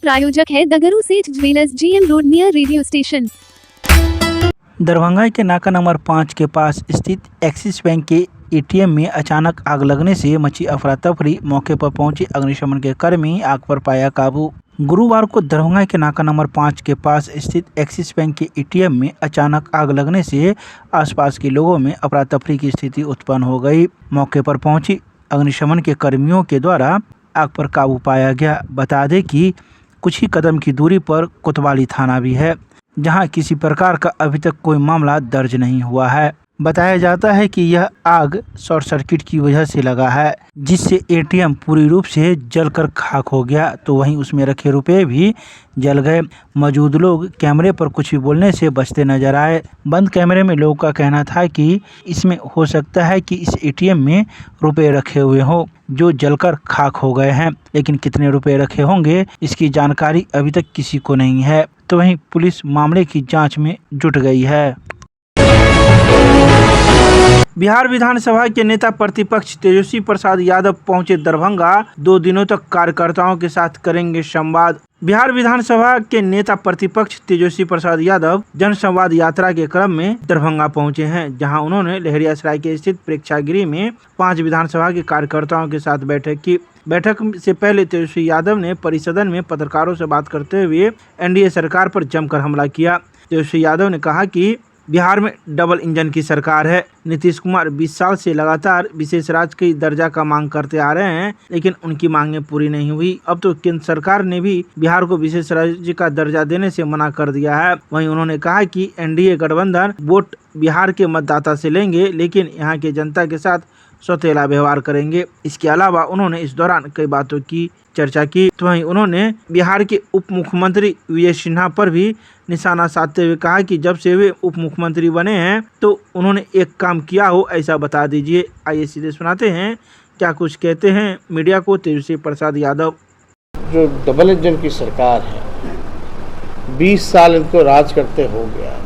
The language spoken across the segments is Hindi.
प्रायोजक है द गुरु सेठ jewellers, GM road near radio station. Darbhanga के नाका नंबर 5 के पास स्थित एक्सिस बैंक के एटीएम में अचानक आग लगने से मची अफरा तफरी। मौके पर पहुंचे अग्निशमन के कर्मी आग पर पाया काबू। गुरुवार को दरभंगा के नाका नंबर 5 के पास स्थित एक्सिस बैंक के एटीएम में अचानक आग लगने से आसपास के लोगों में अफरा तफरी की स्थिति उत्पन्न हो गई। मौके पर पहुंची अग्निशमन के कर्मियों के द्वारा आग पर काबू पाया गया। बता दें कि कुछ ही कदम की दूरी पर कोतवाली थाना भी है, जहां किसी प्रकार का अभी तक कोई मामला दर्ज नहीं हुआ है। बताया जाता है कि यह आग शॉर्ट सर्किट की वजह से लगा है, जिससे एटीएम पूरी रूप से जलकर खाक हो गया। तो वहीं उसमें रखे रुपए भी जल गए। मौजूद लोग कैमरे पर कुछ भी बोलने से बचते नजर आए। बंद कैमरे में लोगों का कहना था कि इसमें हो सकता है कि इस एटीएम में रुपए रखे हुए हों जो जलकर खाक हो गए हैं, लेकिन कितने रुपए रखे होंगे इसकी जानकारी अभी तक किसी को नहीं है। तो वहीं पुलिस मामले की जांच में जुट गई है। बिहार विधानसभा के नेता प्रतिपक्ष तेजस्वी प्रसाद यादव पहुंचे दरभंगा। 2 दिनों तक कार्यकर्ताओं के साथ करेंगे संवाद। बिहार विधानसभा के नेता प्रतिपक्ष तेजस्वी प्रसाद यादव जन संवाद यात्रा के क्रम में दरभंगा पहुंचे हैं, जहां उन्होंने लहरियासराय के स्थित प्रेक्षागृह में 5 विधानसभा के कार्यकर्ताओं के साथ बैठक की। बैठक से पहले तेजस्वी यादव ने परिसदन में पत्रकारों से बात करते हुए एनडीए सरकार पर जमकर हमला किया। तेजस्वी यादव ने कहा कि बिहार में डबल इंजन की सरकार है। नीतीश कुमार 20 साल से लगातार विशेष राज्य की दर्जा का मांग करते आ रहे हैं, लेकिन उनकी मांगें पूरी नहीं हुई। अब तो केंद्र सरकार ने भी बिहार को विशेष राज्य का दर्जा देने से मना कर दिया है। वहीं उन्होंने कहा कि एनडीए गठबंधन वोट बिहार के मतदाता से लेंगे, लेकिन यहाँ के जनता के साथ सौतेला व्यवहार करेंगे। इसके अलावा उन्होंने इस दौरान कई बातों की चर्चा की। तो वहीं उन्होंने बिहार के उप मुख्यमंत्री विजय सिन्हा पर भी निशाना साधते हुए कहा कि जब से वे उप मुख्यमंत्री बने हैं तो उन्होंने एक काम किया हो ऐसा बता दीजिए। आइए सीधे सुनाते हैं क्या कुछ कहते हैं मीडिया को तेजस्वी प्रसाद यादव। जो डबल इंजन की सरकार है, 20 साल इनको राज करते हो गया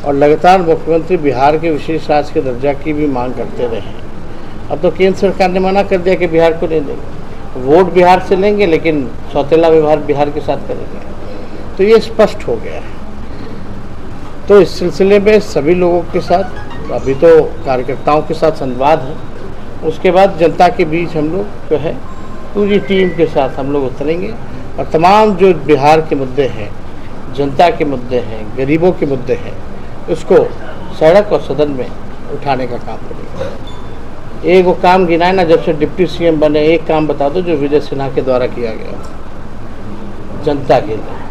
और लगातार मुख्यमंत्री बिहार के विशेष राज्य के दर्जा की भी मांग करते रहे। अब तो केंद्र सरकार ने मना कर दिया कि बिहार को नहीं देंगे, वोट बिहार से लेंगे लेकिन सौतेला व्यवहार बिहार के साथ करेंगे। तो ये स्पष्ट हो गया है। तो इस सिलसिले में सभी लोगों के साथ अभी तो कार्यकर्ताओं के साथ संवाद है, उसके बाद जनता के बीच हम लोग जो है पूरी टीम के साथ हम लोग उतरेंगे और तमाम जो बिहार के मुद्दे हैं, जनता के मुद्दे हैं, गरीबों के मुद्दे हैं, उसको सड़क और सदन में उठाने का काम करेंगे। एक वो काम गिनाए ना, जब से डिप्टी सीएम बने एक काम बता दो जो विजय सिन्हा के द्वारा किया गया जनता के लिए।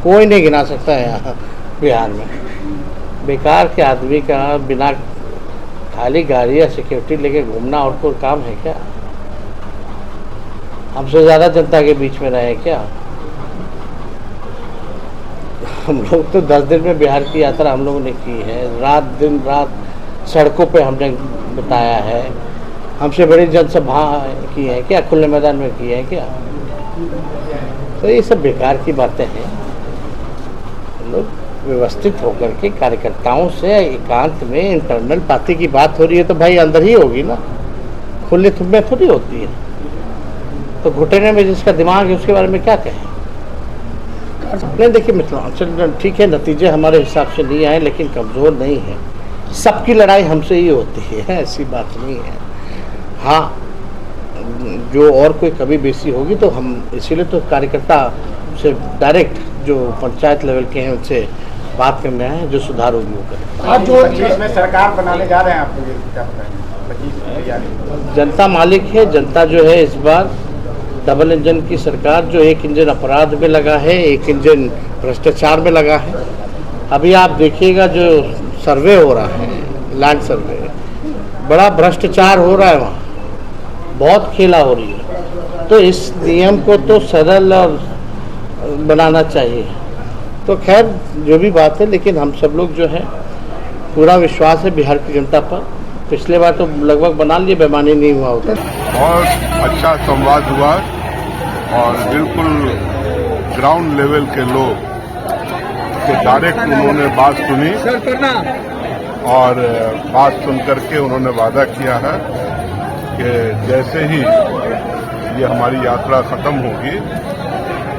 कोई नहीं गिना सकता है यहाँ बिहार में। बेकार के आदमी का बिना खाली गाड़ी या सिक्योरिटी लेके घूमना और कोई काम है क्या? हमसे ज़्यादा जनता के बीच में रहे क्या? हम लोग तो 10 दिन में बिहार की यात्रा हम लोगों ने की है। दिन रात सड़कों पे हमने बताया है। हमसे बड़ी जनसभा की है क्या? खुले मैदान में की है क्या? तो ये सब बेकार की बातें हैं। हम लोग व्यवस्थित होकर के कार्यकर्ताओं से एकांत में इंटरनल पार्टी की बात हो रही है तो भाई अंदर ही होगी ना, खुले में थोड़ी होती है। तो घुटने में जिसका दिमाग है उसके बारे में क्या कहें? नहीं, देखिए मित्रों, ठीक है नतीजे हमारे हिसाब से नहीं आए, लेकिन कमज़ोर नहीं है। सबकी लड़ाई हमसे ही होती है, ऐसी बात नहीं है। हाँ, जो और कोई कभी बेसी होगी तो हम इसीलिए तो कार्यकर्ता से डायरेक्ट जो पंचायत लेवल के हैं उनसे बात करने आए हैं, जो सुधार होगी वो करें। आप जो इसमें सरकार बनाने जा रहे हैं, आपको जनता मालिक है। जनता जो है इस बार डबल इंजन की सरकार, जो एक इंजन अपराध में लगा है, एक इंजन भ्रष्टाचार में लगा है। अभी आप देखिएगा जो सर्वे हो रहा है, लैंड सर्वे, बड़ा भ्रष्टाचार हो रहा है वहाँ, बहुत खेला हो रही है। तो इस नियम को तो सरल और बनाना चाहिए। तो खैर जो भी बात है, लेकिन हम सब लोग जो है पूरा विश्वास है बिहार की जनता पर। पिछले बार तो लगभग बना लिए, बेमानी नहीं हुआ होता। बहुत अच्छा संवाद हुआ और बिल्कुल ग्राउंड लेवल के लोग के डायरेक्ट उन्होंने बात सुनी और बात सुन करके उन्होंने वादा किया है कि जैसे ही ये हमारी यात्रा खत्म होगी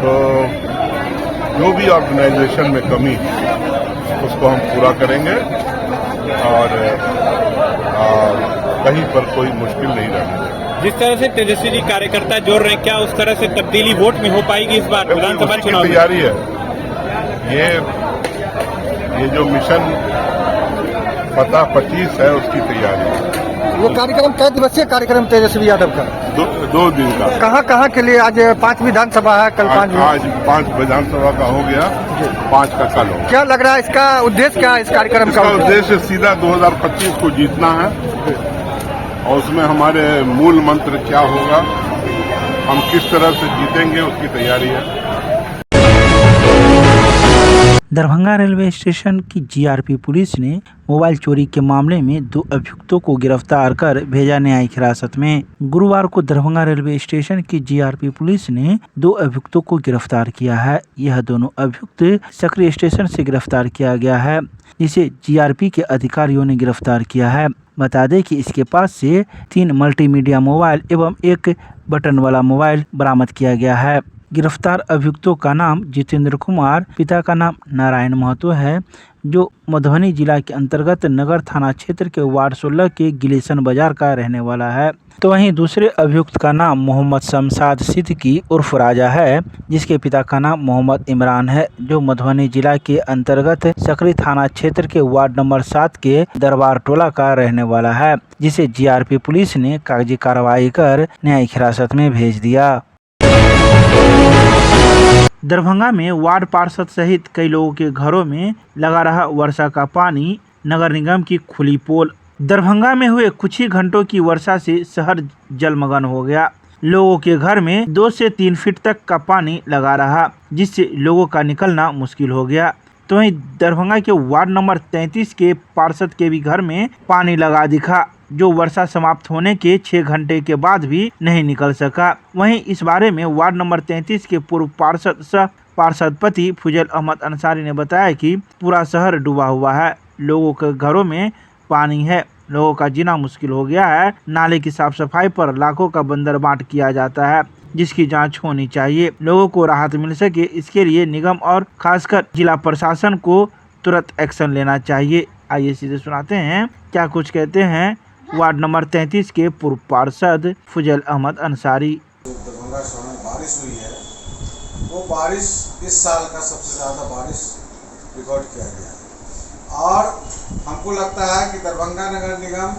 तो जो भी ऑर्गेनाइजेशन में कमी है उसको हम पूरा करेंगे और कहीं पर कोई मुश्किल नहीं रहने देंगे। जिस तरह से तेजस्वी जी कार्यकर्ता जोड़ रहे हैं, क्या उस तरह से तब्दीली वोट में हो पाएगी इस बार विधानसभा चुनाव में? तैयारी है। ये जो मिशन पता 25 है उसकी तैयारी है। वो कार्यक्रम कई दिवसीय कार्यक्रम तेजस्वी यादव का 2 दिन का। कहाँ के लिए? आज 5 विधानसभा है, कल 5। आज 5 विधानसभा का हो गया, 5 का कल हो। क्या लग रहा है इसका उद्देश्य क्या है इस कार्यक्रम का? उद्देश्य सीधा 2025 को जीतना है और उसमें हमारे मूल मंत्र क्या होगा, हम किस तरह से जीतेंगे उसकी तैयारी है। दरभंगा रेलवे स्टेशन की जीआरपी पुलिस ने मोबाइल चोरी के मामले में 2 अभियुक्तों को गिरफ्तार कर भेजा न्यायिक हिरासत में। गुरुवार को दरभंगा रेलवे स्टेशन की जीआरपी पुलिस ने 2 अभियुक्तों को गिरफ्तार किया है। यह दोनों अभियुक्त सकरी स्टेशन से गिरफ्तार किया गया है, जिसे जीआरपी के अधिकारियों ने गिरफ्तार किया है। बता दें कि इसके पास से 3 मल्टीमीडिया मोबाइल एवं 1 बटन वाला मोबाइल बरामद किया गया है। गिरफ्तार अभियुक्तों का नाम जितेंद्र कुमार, पिता का नाम नारायण महतो है, जो मधुबनी जिला के अंतर्गत नगर थाना क्षेत्र के वार्ड 16 के गिलेशन बाजार का रहने वाला है। तो वहीं दूसरे अभियुक्त का नाम मोहम्मद शमशाद सिद्दीकी उर्फ राजा है, जिसके पिता का नाम मोहम्मद इमरान है, जो मधुबनी जिला के अंतर्गत सकरी थाना क्षेत्र के वार्ड नंबर 7 के दरबार टोला का रहने वाला है, जिसे जीआरपी पुलिस ने कागजी कार्रवाई कर न्यायिक हिरासत में भेज दिया। दरभंगा में वार्ड पार्षद सहित कई लोगों के घरों में लगा रहा वर्षा का पानी, नगर निगम की खुली पोल। दरभंगा में हुए कुछ ही घंटों की वर्षा से शहर जलमग्न हो गया। लोगों के घर में 2 से 3 फीट तक का पानी लगा रहा, जिससे लोगों का निकलना मुश्किल हो गया। तो वहीं दरभंगा के वार्ड नंबर 33 के पार्षद के भी घर में पानी लगा दिखा, जो वर्षा समाप्त होने के 6 घंटे के बाद भी नहीं निकल सका। वहीं इस बारे में वार्ड नंबर 33 के पूर्व पार्षद सह पार्षद पति फुजैल अहमद अंसारी ने बताया कि पूरा शहर डूबा हुआ है, लोगों के घरों में पानी है, लोगों का जीना मुश्किल हो गया है। नाले की साफ सफाई पर लाखों का बंदरबांट किया जाता है, जिसकी जांच होनी चाहिए। लोगों को राहत मिल सके, इसके लिए निगम और खासकर जिला प्रशासन को तुरंत एक्शन लेना चाहिए। आइए सीधे सुनाते हैं क्या कुछ कहते हैं वार्ड नंबर 33 के पूर्व पार्षद फुजैल अहमद अंसारी। दरभंगा शहर में बारिश हुई है, वो बारिश इस साल का सबसे ज़्यादा बारिश रिकॉर्ड किया गया है और हमको लगता है कि दरभंगा नगर निगम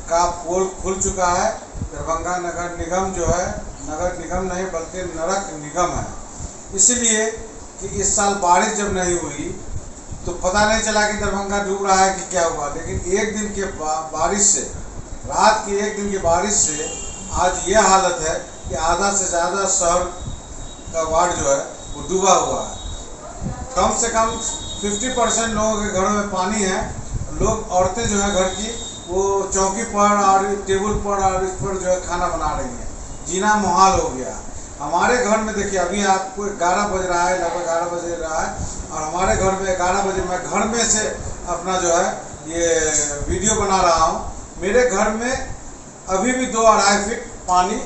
का पोल खुल चुका है। दरभंगा नगर निगम जो है, नगर निगम नहीं बल्कि नरक निगम है, इसलिए कि इस साल बारिश जब नहीं हुई तो पता नहीं चला कि दरभंगा डूब रहा है कि क्या हुआ। लेकिन एक दिन के बारिश से, रात की 1 दिन की बारिश से आज ये हालत है कि आधा से ज़्यादा शहर का वार्ड जो है वो डूबा हुआ है। कम से कम 50% लोगों के घरों में पानी है। लोग, औरतें जो है घर की, वो चौकी पर और टेबल पर और इस पर जो है खाना बना रही हैं। जीना मुहाल हो गया। हमारे घर में देखिए, अभी आपको 11 बज रहा है, लगभग 11 बज रहा है और हमारे घर में 11 बजे मैं घर में से अपना जो है ये वीडियो बना रहा हूँ। मेरे घर में अभी भी 2-2.5 फीट पानी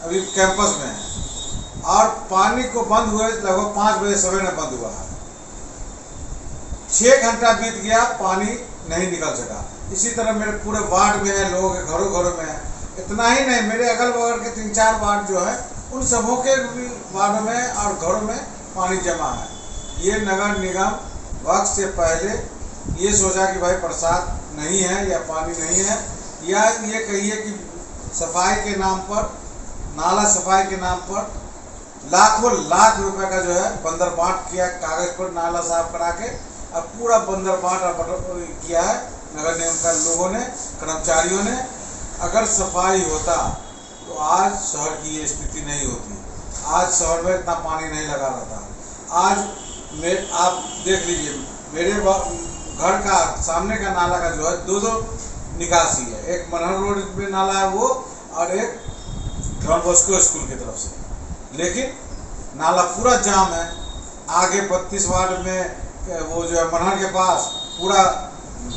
अभी कैंपस में है और पानी को बंद हुए लगभग 5 बजे सवेरे में बंद हुआ है। 6 घंटा बीत गया, पानी नहीं निकल सका। इसी तरह मेरे पूरे वार्ड में है, लोगों के घरों में है। इतना ही नहीं, मेरे अगल बगल के 3-4 वार्ड जो है उन सबों के भी वार्ड में और घरों में पानी जमा है। ये नगर निगम वक्त से पहले ये सोचा कि भाई बरसात नहीं है या पानी नहीं है, या ये कहिए कि सफाई के नाम पर, नाला सफाई के नाम पर लाखों लाख रुपए का जो है बंदरबांट किया, कागज पर नाला साफ करा के अब पूरा बंदरबांट किया है नगर निगम का लोगों ने, कर्मचारियों ने। अगर सफाई होता तो आज शहर की ये स्थिति नहीं होती, आज शहर में इतना पानी नहीं लगा रहता। आज आप देख लीजिए, मेरे घर का सामने का नाला का जो है 2 निकासी है। एक मनहर रोड में नाला है वो, और एक डॉन बॉस्को स्कूल की तरफ से, लेकिन नाला पूरा जाम है। आगे 32 वार्ड में वो जो है मनहर के पास पूरा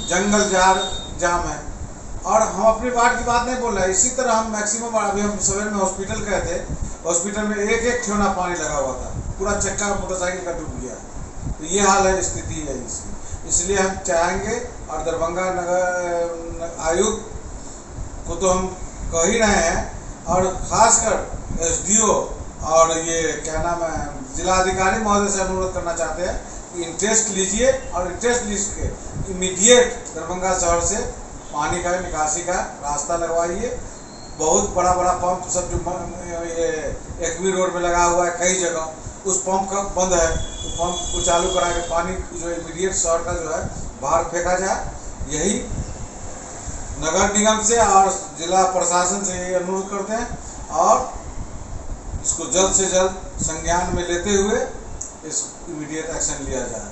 जंगल जाम है। और हम अपनी वार्ड की बात नहीं बोल रहे हैं, इसी तरह हम मैक्सिमम, अभी हम सवेरे में हॉस्पिटल गए थे, हॉस्पिटल में 1-1 ठेवना पानी लगा हुआ था। पूरा चक्का मोटरसाइकिल का डूब गया। तो ये हाल है, स्थिति है इसकी। इसलिए हम चाहेंगे, और दरभंगा नगर आयुक्त को तो हम कह ही रहे हैं, और खासकर एसडीओ और ये क्या नाम है जिलाधिकारी महोदय से अनुरोध करना चाहते हैं कि इंटरेस्ट लीजिए, और इंटरेस्ट लीज के इमीडिएट दरभंगा शहर से पानी का निकासी का रास्ता लगवाइए। बहुत बड़ा बड़ा पंप सब जो ये एकमी रोड में लगा हुआ है कई जगह, उस पंप का बंद है, तो पंप को चालू करा के पानी जो इमीडिएट शहर का जो है बाहर फेंका जाए। यही नगर निगम से और जिला प्रशासन से ये अनुरोध करते हैं, और इसको जल्द से जल्द संज्ञान में लेते हुए इस इमीडिएट एक्शन लिया जाए।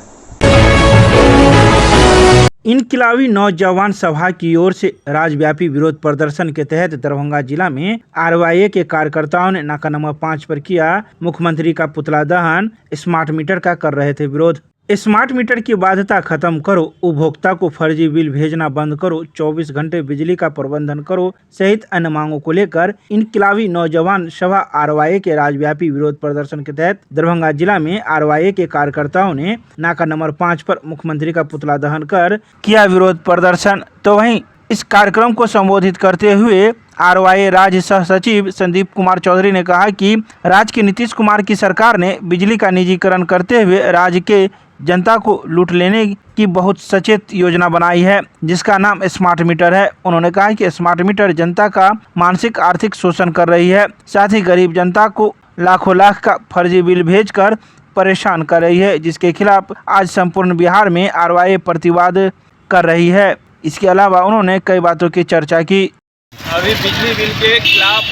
इनकिलाबी नौजवान सभा की ओर से राज्यव्यापी विरोध प्रदर्शन के तहत दरभंगा जिला में आरवाईए के कार्यकर्ताओं ने नाका नंबर 5 पर किया मुख्यमंत्री का पुतला दहन। स्मार्ट मीटर का कर रहे थे विरोध। स्मार्ट मीटर की बाध्यता खत्म करो, उपभोक्ता को फर्जी बिल भेजना बंद करो, 24 घंटे बिजली का प्रबंधन करो सहित अन्य मांगों को लेकर इनकिलाबी नौजवान सभा आरवाईए के राज्यव्यापी विरोध प्रदर्शन के तहत दरभंगा जिला में आरवाईए के कार्यकर्ताओं ने नाका नंबर 5 पर मुख्यमंत्री का पुतला दहन कर किया विरोध प्रदर्शन। तो वहीं इस कार्यक्रम को संबोधित करते हुए आरवाईए राज्य सह सचिव संदीप कुमार चौधरी ने कहा कि राज्य के नीतीश कुमार की सरकार ने बिजली का निजीकरण करते हुए राज्य के जनता को लूट लेने की बहुत सचेत योजना बनाई है, जिसका नाम स्मार्ट मीटर है। उन्होंने कहा कि स्मार्ट मीटर जनता का मानसिक आर्थिक शोषण कर रही है, साथ ही गरीब जनता को लाखों लाख का फर्जी बिल भेजकर परेशान कर रही है, जिसके खिलाफ आज संपूर्ण बिहार में आरवाईए प्रतिवाद कर रही है। इसके अलावा उन्होंने कई बातों की चर्चा की। अभी बिजली बिल के खिलाफ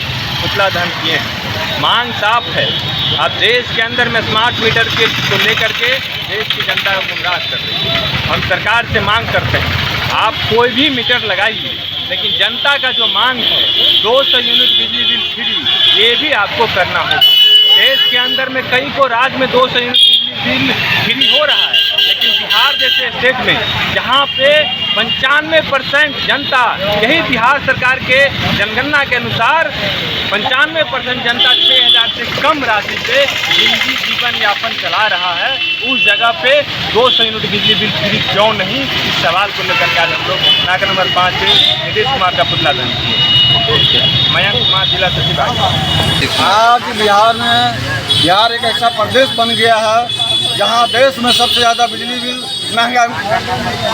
पुतला दहन किए हैं। मांग साफ है। अब देश के अंदर में स्मार्ट मीटर के को लेकर के देश की जनता को गुमराह कर रही है। हम सरकार से मांग करते हैं, आप कोई भी मीटर लगाइए, लेकिन जनता का जो मांग है 200 यूनिट बिजली बिल फ्री, ये भी आपको करना होगा। देश के अंदर में कई को राज्य में 200 यूनिट बिजली बिल फ्री हो रहा है, लेकिन बिहार जैसे स्टेट में जहाँ पे 95% जनता, यही बिहार सरकार के जनगणना के अनुसार 95% जनता 6000 से कम राशि से जिंदगी जीवन यापन चला रहा है, उस जगह पे 200 यूनिट बिजली बिल फ्री क्यों नहीं? इस सवाल को लेकर के आज हम लोग नाका नंबर 5 पे नीतीश कुमार का पुतला दहन किए। मयंक कुमार, जिला सचिव। आज बिहार एक ऐसा प्रदेश बन गया है जहां देश में सबसे ज़्यादा बिजली बिल महंगा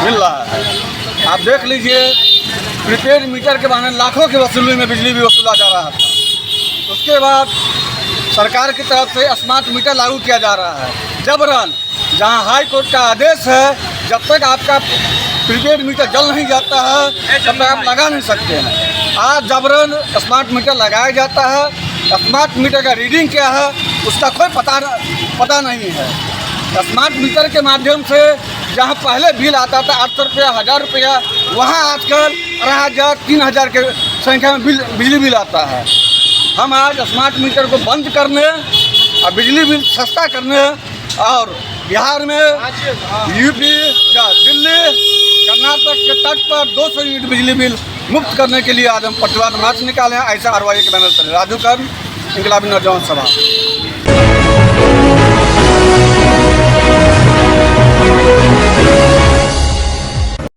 मिल रहा है। आप देख लीजिए, प्रीपेड मीटर के बहाने लाखों की वसूली में बिजली बिल वसूला जा रहा था। उसके बाद सरकार की तरफ से स्मार्ट मीटर लागू किया जा रहा है जबरन, जहां हाई कोर्ट का आदेश है जब तक आपका प्रीपेड मीटर जल नहीं जाता है तब तक आप लगा नहीं सकते हैं। आज जबरन स्मार्ट मीटर लगाया जाता है। स्मार्ट मीटर का रीडिंग क्या है उसका कोई पता नहीं है। स्मार्ट मीटर के माध्यम से जहां पहले बिल आता था 800 रुपया, 1000 रुपया, वहाँ आजकल 2000, 3000 के संख्या में बिजली बिल आता है। हम आज स्मार्ट मीटर को बंद करने और बिजली बिल सस्ता करने और बिहार में यूपी या दिल्ली, कर्नाटक के तट पर 200 यूनिट बिजली बिल मुक्त करने के लिए आज हम प्रतिवाद मार्च निकाले हैं। ऐसा आरवाईए के बैनर से राजू कर, इनकलाबी नौजवान सभा।